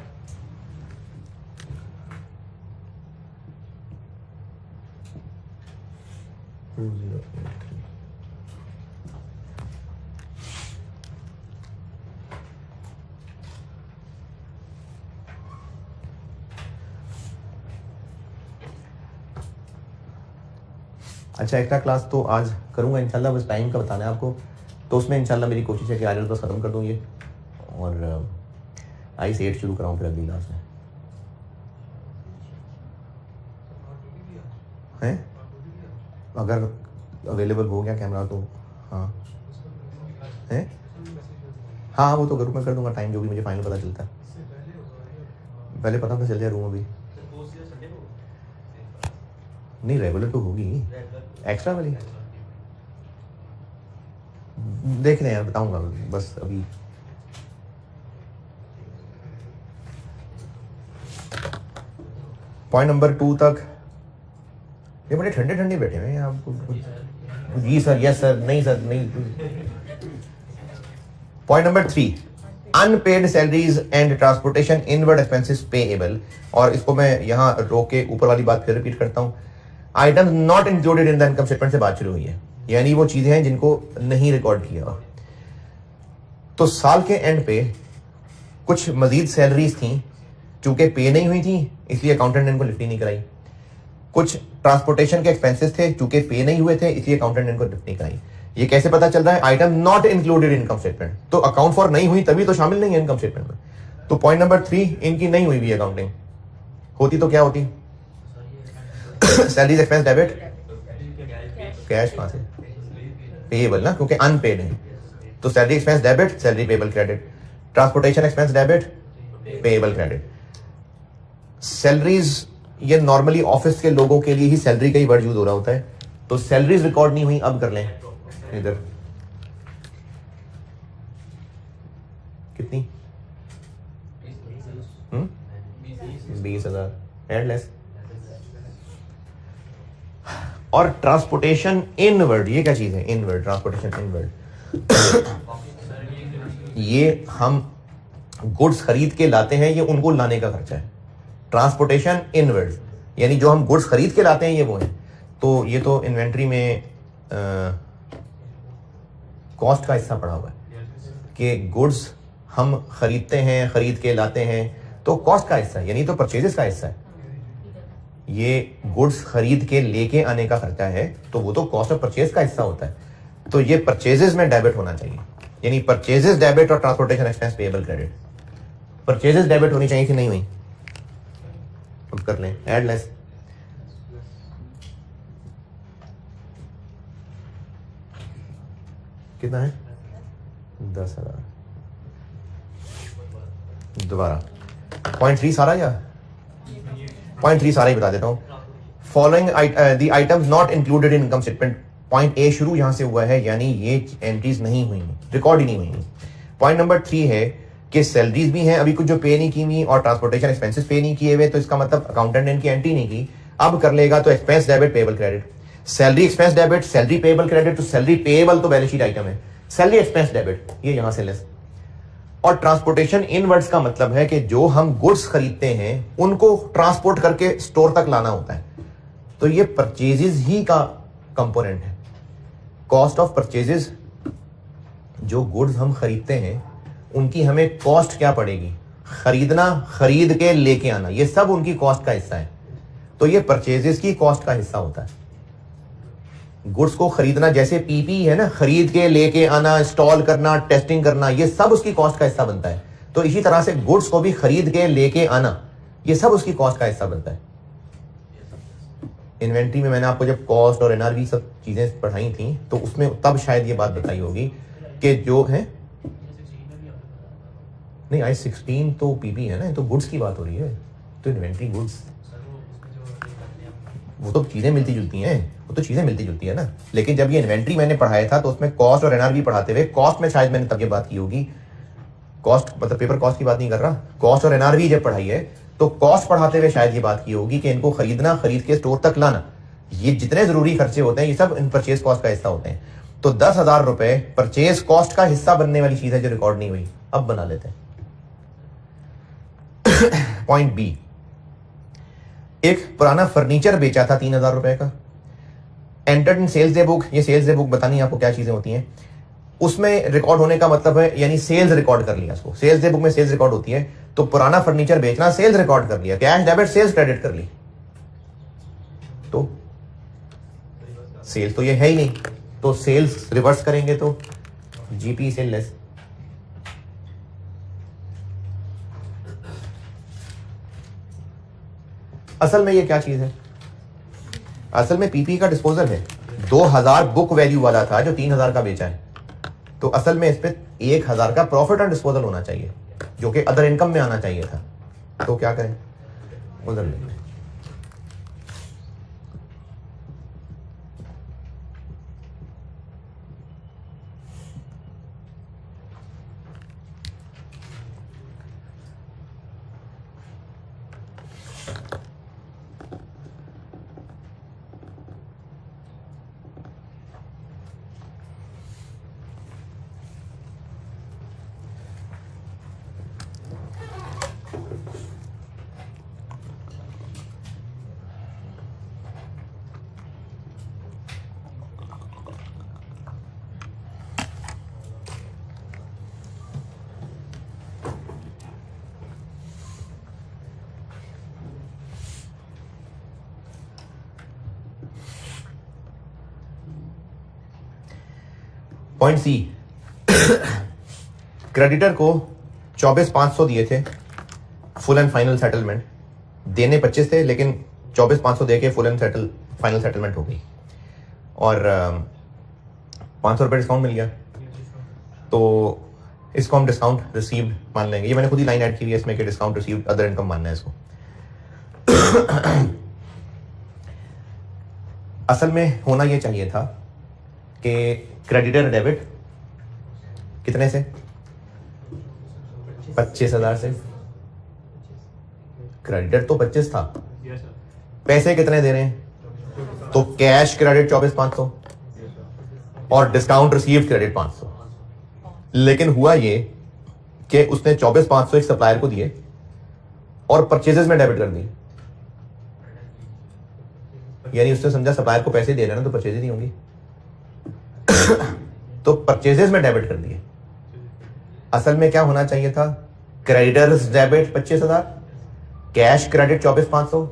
अच्छा एक्स्ट्रा क्लास तो आज करूंगा इंशाल्लाह, बस टाइम का बताना है आपको, तो उसमें इंशाल्लाह मेरी कोशिश है कि आज बस ख़त्म कर दूँ ये, और आई से 8 शुरू कराऊँ फिर अगली क्लास में। हैं अगर अवेलेबल हो गया कैमरा तो हाँ हैं, हाँ वो तो ग्रुप में कर दूंगा, टाइम जो भी मुझे फाइनल पता चलता है, पहले पता तो चल जाए रूम अभी नहीं, रेगुलर तो होगी, एक्स्ट्रा वाली देख रहे हैं, बताऊंगा बस अभी। पॉइंट नंबर 2 तक ये बड़े ठंडे ठंडे बैठे हुए हैं आपको। जी सर, यस सर, नहीं सर नहीं। Point number 3, unpaid salaries and transportation inward expenses payable, और इसको मैं यहां रोक के ऊपर वाली बात फिर रिपीट करता हूं, items not included in the income statement से बात शुरू हुई है, यानी वो चीजें हैं जिनको नहीं रिकॉर्ड किया। तो साल के एंड पे कुछ मजीद सैलरीज थी, चूंकि पे नहीं हुई थी इसलिए अकाउंटेंट ने इनको लिफ्ट नहीं कराई। कुछ ट्रांसपोर्टेशन के एक्सपेंसेस थे, चूंकि पे नहीं हुए थे इसलिए अकाउंटेंट ने इनको लिफ्ट नहीं कराई। ये कैसे पता चल रहा है? Item not included income statement, तो अकाउंट फॉर नहीं हुई तभी तो शामिल नहीं है इनकम स्टेटमेंट में। तो पॉइंट नंबर 3, इनकी नहीं हुई भी अकाउंटिंग, होती तो क्या होती? सैलरीज एक्सपेंस डेबिट, कैश कहां से? पेएबल ना, क्योंकि अनपेड है, तो salary expense debit, salary payable credit, transportation expense debit, payable credit. Salaries ये नॉर्मली ऑफिस के लोगों के लिए ही सैलरी का ही वर्ड यूज हो रहा होता है, तो सैलरीज रिकॉर्ड नहीं हुई, अब कर लें इधर कितनी 20,000 एड लेस और ट्रांसपोर्टेशन इनवर्ड, ये क्या चीज है? Inward, transportation inward. ये हम गुड्स खरीद के लाते हैं, ये उनको लाने का खर्चा है। ट्रांसपोर्टेशन इनवर्ड यानी जो हम गुड्स खरीद के लाते हैं ये वो है। तो ये तो इन्वेंट्री में कॉस्ट का हिस्सा पड़ा हुआ है कि गुड्स हम खरीदते हैं, खरीद के लाते हैं, तो कॉस्ट का हिस्सा है, यानी तो परचेजेस का हिस्सा है। ये गुड्स खरीद के लेके आने का खर्चा है, तो वो तो कॉस्ट ऑफ परचेज का हिस्सा होता है। तो ये परचेजेस में डेबिट होना चाहिए, यानी परचेजेस डेबिट और transportation expense payable credit. Purchases debit होनी चाहिए कि नहीं हुई? अब कर लें ऐड लेस। कितना है? 10,000। दोबारा 0.3 सारा या 0.3 सारा ही बता देता हूं। Following the items not included in income statement. Point A शुरू यहां से हुआ है, यानी ये एंट्रीज नहीं हुई, रिकॉर्ड ही नहीं हुई। पॉइंट नंबर 3 है कि सैलरीज भी हैं अभी कुछ जो पे नहीं की हुई, और ट्रांसपोर्टेशन एक्सपेंसेस पे नहीं किए हुए, तो इसका मतलब अकाउंटेंट ने इनकी एंट्री नहीं की, अब कर लेगा। तो expense debit payable credit, salary expense debit, salary payable credit. तो सैलरी पेएबल तो बैलेंस शीट आइटम है, सैलरी एक्सपेंस डेबिट ये यहां से लेस। और ट्रांसपोर्टेशन इनवर्ड्स का मतलब है कि जो हम गुड्स खरीदते हैं उनको ट्रांसपोर्ट करके स्टोर तक लाना होता है, तो ये परचेजेस ही का कंपोनेंट है। कॉस्ट ऑफ परचेजेस, जो गुड्स हम खरीदते हैं उनकी हमें कॉस्ट क्या पड़ेगी? खरीदना, खरीद के लेके आना, ये सब उनकी कॉस्ट का हिस्सा है। तो ये परचेजेस की कॉस्ट का हिस्सा होता है। गुड्स को खरीदना, जैसे पीपी है ना, खरीद के लेके आना, इंस्टॉल करना, टेस्टिंग करना, ये सब उसकी कॉस्ट का हिस्सा बनता है। तो इसी तरह से गुड्स को भी खरीद के लेके आना, ये सब उसकी कॉस्ट का हिस्सा बनता है। इन्वेंट्री में मैंने आपको जब कॉस्ट और एनआरवी सब चीजें पढ़ाई थी, तो उसमें तब शायद ये बात बताई होगी कि जो है नहीं, I16 तो पीपी है ना, तो गुड्स की बात हो रही है, तो इन्वेंट्री गुड्स, वो तो चीजें मिलती जुलती हैं, वो तो चीजें मिलती जुलती है ना। लेकिन जब ये इन्वेंट्री मैंने पढ़ाया था तो उसमें कॉस्ट और एनआरवी पढ़ाते हुए, कॉस्ट में शायद मैंने तब ये बात की होगी, कॉस्ट मतलब पेपर कॉस्ट की बात नहीं कर रहा, कॉस्ट और एनआरवी जब पढ़ाई है तो कॉस्ट पढ़ाते हुए शायद ये बात की होगी कि इनको खरीदना, खरीद के स्टोर तक लाना, ये जितने जरूरी खर्चे होते हैं ये सब इन परचेज कॉस्ट का हिस्सा होते हैं। तो 10,000 रुपए परचेज कॉस्ट का हिस्सा बनने वाली चीज है जो रिकॉर्ड नहीं हुई। अब बना लेते हैं। पॉइंट बी, एक पुराना फर्नीचर बेचा था 3,000 रुपए का, entered in sales day book. ये सेल्स डे बुक बतानी आपको क्या चीजें होती हैं, उसमें रिकॉर्ड होने का मतलब है यानी सेल्स रिकॉर्ड कर लिया उसको। सेल्स डे बुक में सेल्स रिकॉर्ड होती है, तो पुराना फर्नीचर बेचना, सेल्स रिकॉर्ड कर लिया, कैश डेबिट सेल्स क्रेडिट कर ली, तो सेल्स तो ये है ही नहीं, तो सेल्स रिवर्स करेंगे तो जीपी से लेस। असल में ये क्या चीज है? असल में पीपी का डिस्पोजल है। 2,000 बुक वैल्यू वाला था जो 3,000 का बेचा है, तो असल में इस पे 1,000 का प्रॉफिट एंड डिस्पोजल होना चाहिए जो कि अदर इनकम में आना चाहिए था। तो क्या करें, उधर लेते हैं। पॉइंट सी, क्रेडिटर को 24,500 दिए थे फुल एंड फाइनल सेटलमेंट, देने 25 थे लेकिन 24,500 दे के फुल एंड फाइनल सेटलमेंट हो गई, और 500 रुपये डिस्काउंट मिल गया, तो इसको हम डिस्काउंट रिसीव्ड मान लेंगे। ये मैंने खुद ही लाइन ऐड की है इसमें कि डिस्काउंट रिसीव्ड अदर इनकम मानना है इसको। असल में होना ये चाहिए था कि क्रेडिटर डेबिट कितने से? 25,000 से। क्रेडिटर तो 25 था, पैसे कितने दे रहे हैं? तो कैश क्रेडिट 24,500 और डिस्काउंट रिसीव्ड क्रेडिट 500। लेकिन हुआ ये कि उसने 24,500 एक सप्लायर को दिए और परचेजेस में डेबिट कर दी। यानी उसने समझा सप्लायर को पैसे दे रहे ना तो परचेजेस नहीं होंगी तो परचेजेस में डेबिट कर दिए। असल में क्या होना चाहिए था, creditors debit 25,000, cash credit 24,500,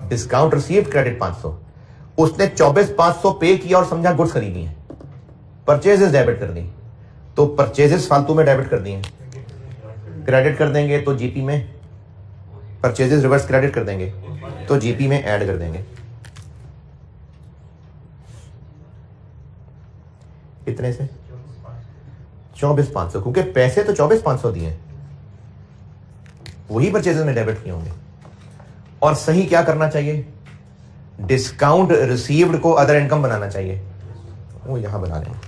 discount received credit 500। उसने 24,500 पे किया और समझा गुड्स खरीदी है, परचेजेस डेबिट कर दी, तो परचेजेस फालतू में डेबिट कर दिए। क्रेडिट कर देंगे तो जीपी में, परचेजेस रिवर्स क्रेडिट कर देंगे तो जीपी में ऐड कर देंगे। कितने से? 24,500, क्योंकि पैसे तो 24,500 दिए, वही परचेजेस में डेबिट किए होंगे। और सही क्या करना चाहिए, डिस्काउंट रिसीव्ड को अदर इनकम बनाना चाहिए, वो यहां बना लेंगे।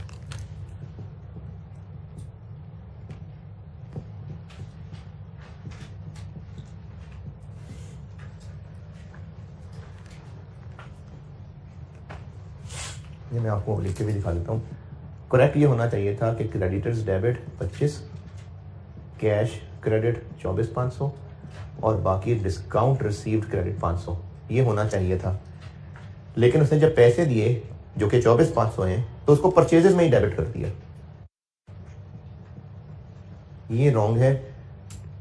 ये मैं आपको लिख के भी दिखा देता हूं। करेक्ट ये होना चाहिए था कि क्रेडिटर्स डेबिट 25, कैश क्रेडिट 24,500 और बाकी डिस्काउंट रिसीव्ड क्रेडिट 500, ये होना चाहिए था। लेकिन उसने जब पैसे दिए जो कि 24,500 हैं तो उसको परचेजेस में ही डेबिट कर दिया। ये रॉन्ग है,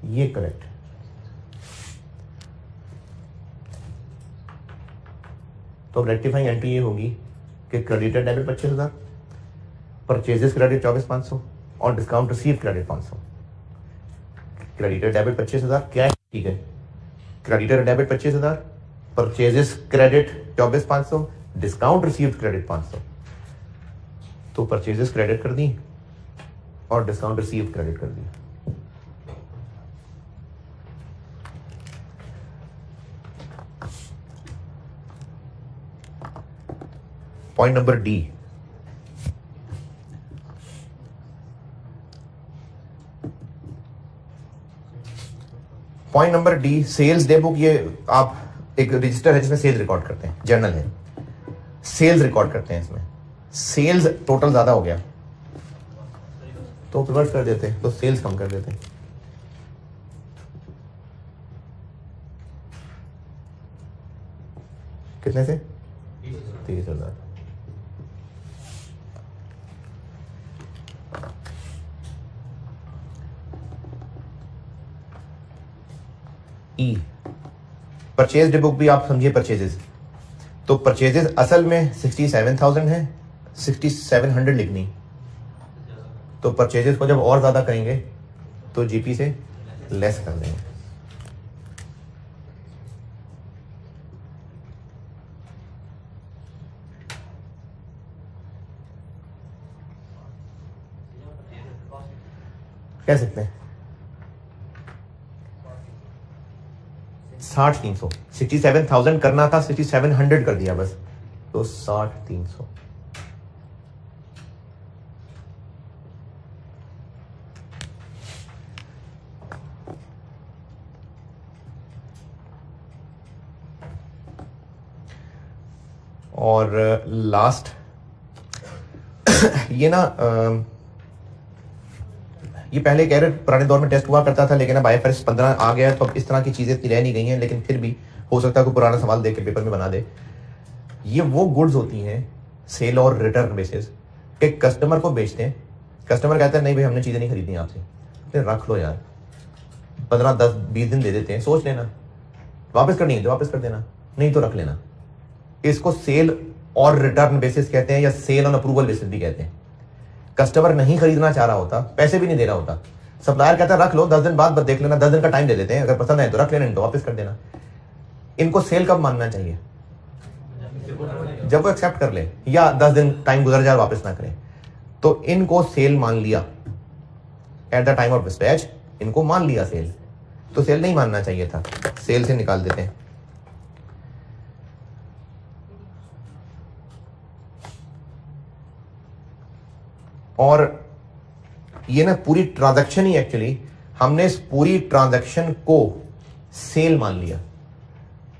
ये करेक्ट। तो अब रेक्टिफाइंग एंट्री ये होगी कि क्रेडिटर डेबिट 25,000, परचेजेस क्रेडिट 24,500 और discount receive credit 500। Creditor debit 25,000, cash ठीक है, creditor debit 25,000, purchases credit 24,500, discount received credit 500। तो परचेजेस क्रेडिट कर दी और डिस्काउंट रिसीव्ड क्रेडिट कर दी। Point number D, point number D, sales day book. ये आप एक रजिस्टर है जिसमें सेल्स रिकॉर्ड करते हैं, जर्नल है, सेल्स रिकॉर्ड करते हैं। इसमें सेल्स टोटल ज्यादा हो गया तो रिवर्स कर देते, तो सेल्स कम कर देते। कितने से? 30,000। ई, परचेज बुक भी आप समझिए परचेजेस। तो परचेजेस असल में 67,000 है, 6700 लिखनी। तो परचेजेस को जब और ज्यादा करेंगे तो जीपी से लेस कर देंगे। कह सकते हैं 60,300, 67,000 करना था, 6700 कर दिया बस, तो 60,300। और लास्ट ये ना ये पहले कह रहे पुराने दौर में टेस्ट हुआ करता था, लेकिन अब IFRS 15 आ गया तो अब इस तरह की चीजें रह नहीं गई हैं। लेकिन फिर भी हो सकता है कोई पुराना सवाल देके पेपर में बना दे। ये वो गुड्स होती हैं सेल और रिटर्न बेसिस के कस्टमर को बेचते हैं। कस्टमर कहता है नहीं भाई हमने चीजें नहीं खरीदनी आपसे, फिर रख लो यार, 15, 10, 20 दिन दे देते हैं, सोच लेना, वापस करनी है तो वापस कर देना, नहीं तो रख लेना। इसको सेल और रिटर्न बेसिस कहते हैं, या सेल ऑन अप्रूवल बेसिस भी कहते हैं। कस्टमर नहीं खरीदना चाह रहा होता, पैसे भी नहीं दे रहा होता, सप्लायर कहता है रख लो, 10 दिन बाद देख लेना, 10 दिन का टाइम दे देते हैं, अगर पसंद आए तो रख लेना, नहीं तो वापस कर देना। इनको सेल कब मानना चाहिए? जब वो एक्सेप्ट कर ले, या 10 दिन टाइम गुजर जाए वापस ना करें, तो इनको सेल मान लिया at the time of dispatch, इनको मान लिया सेल, तो सेल नहीं मानना चाहिए था, सेल से निकाल देते हैं। और ये ना पूरी ट्रांजैक्शन ही, एक्चुअली हमने इस पूरी ट्रांजैक्शन को सेल मान लिया,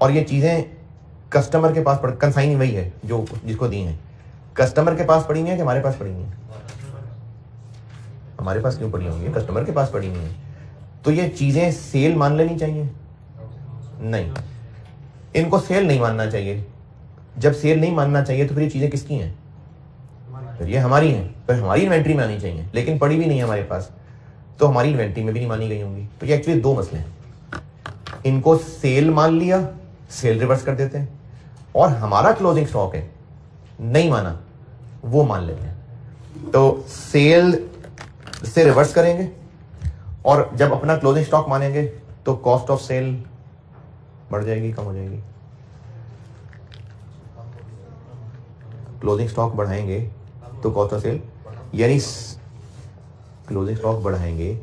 और ये चीजें कस्टमर के पास कंसाइनी वही है जो जिसको दी है, कस्टमर के पास पड़ी नहीं है कि हमारे पास पड़ी नहीं है? हमारे पास क्यों पड़ी होंगी, कस्टमर के पास पड़ी नहीं है। तो ये चीजें सेल मान लेनी चाहिए? नहीं, इनको सेल नहीं मानना चाहिए। जब सेल नहीं मानना चाहिए तो फिर ये चीजें किसकी हैं? फिर ये हमारी हैं, तो हमारी इन्वेंट्री में आनी चाहिए, लेकिन पड़ी भी नहीं है हमारे पास, तो हमारी इन्वेंट्री में भी नहीं मानी गई होंगी। तो ये एक्चुअली दो मसले हैं, इनको सेल मान लिया, सेल रिवर्स कर देते हैं, और हमारा क्लोजिंग स्टॉक है नहीं माना, वो मान लेते हैं। तो सेल से रिवर्स करेंगे, और जब अपना क्लोजिंग स्टॉक मानेंगे तो कॉस्ट ऑफ सेल बढ़ जाएगी, कम हो जाएगी। क्लोजिंग स्टॉक बढ़ाएंगे तो कॉस्ट ऑफ सेल, यानी क्लोजिंग स्टॉक बढ़ाएंगे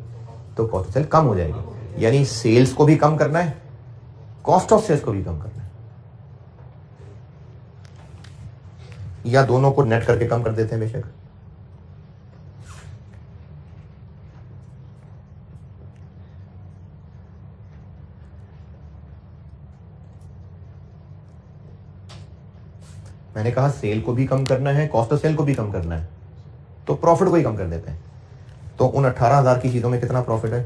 तो कॉस्ट ऑफ सेल कम हो जाएगी, यानी सेल्स को भी कम करना है, कॉस्ट ऑफ सेल्स को भी कम करना है, या दोनों को नेट करके कम कर देते हैं बेशक। मैंने कहा सेल को भी कम करना है, कॉस्ट ऑफ सेल को भी कम करना है, तो प्रॉफिट को ही कम कर देते हैं। तो उन 18,000 की चीजों में कितना प्रॉफिट है?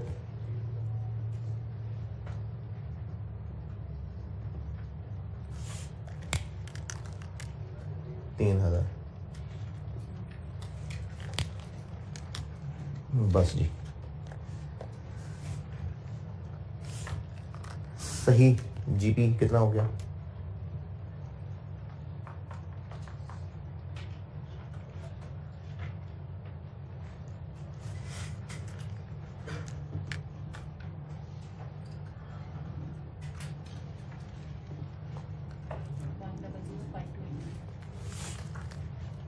3,000। बस जी, सही। जीपी कितना हो गया?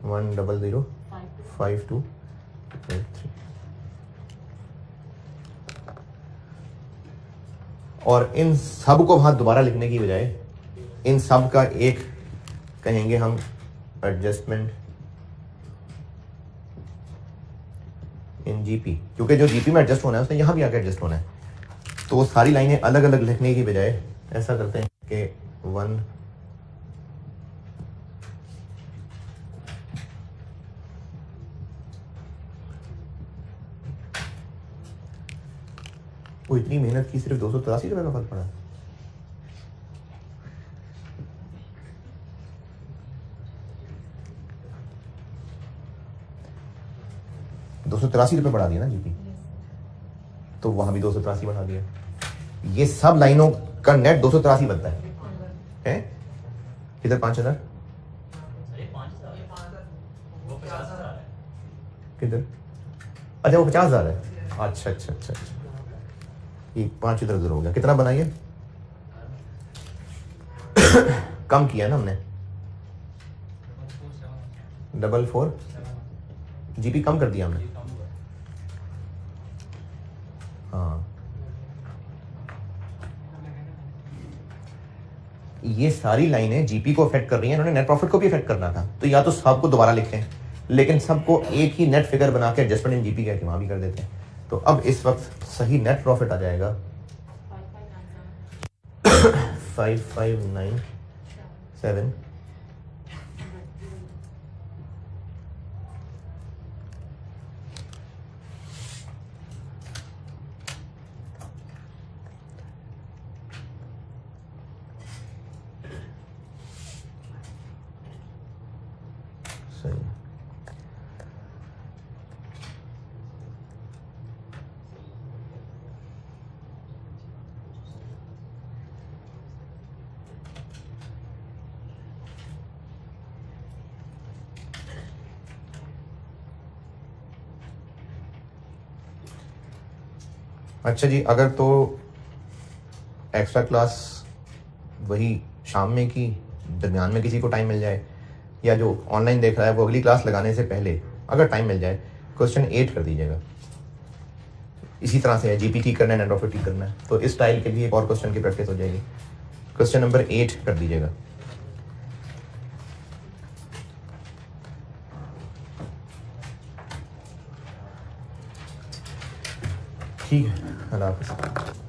वन 1005283। और इन सब को वहां दोबारा लिखने की बजाय इन सब का एक कहेंगे हम एडजस्टमेंट इन जीपी, क्योंकि जो जीपी में एडजस्ट होना है उसने यहां भी आकर एडजस्ट होना है। तो वो सारी लाइनें अलग अलग लिखने की बजाय ऐसा करते हैं कि वन वो इतनी मेहनत की, सिर्फ 283 रुपए का फर्क पड़ा। ₹283 बढ़ा दिया ना जीपी, तो वहां भी 283 बढ़ा दिया। ये सब लाइनों का नेट 283 बनता है? किधर 5,000? किधर? अच्छा वो 50,000 है। अच्छा अच्छा अच्छा अच्छा, ये 5 इधर उधर हो गया। कितना बनाइए? कम किया ना हमने, 44 जीपी कम कर दिया हमने। हाँ, ये सारी लाइनें जीपी को अफेक्ट कर रही हैं, इन्होंने नेट प्रॉफिट को भी अफेक्ट करना था, तो या तो सबको दोबारा लिखें, लेकिन सबको एक ही नेट फिगर बना के एडजस्टमेंट इन जीपी कह के वहां भी कर देते हैं। तो अब इस वक्त सही नेट प्रॉफिट आ जाएगा 5597। सही। अच्छा जी, अगर तो एक्स्ट्रा क्लास वही शाम में की, दरमियान में किसी को टाइम मिल जाए, या जो ऑनलाइन देख रहा है वो अगली क्लास लगाने से पहले अगर टाइम मिल जाए, क्वेश्चन 8 कर दीजिएगा। इसी तरह से है, जीपी ठीक करना है, नेट प्रॉफिट ठीक करना है, तो इस स्टाइल के भी एक और क्वेश्चन की प्रैक्टिस हो जाएगी। क्वेश्चन नंबर 8 कर दीजिएगा। ठीक है, अल्लाह हाफ़िज़।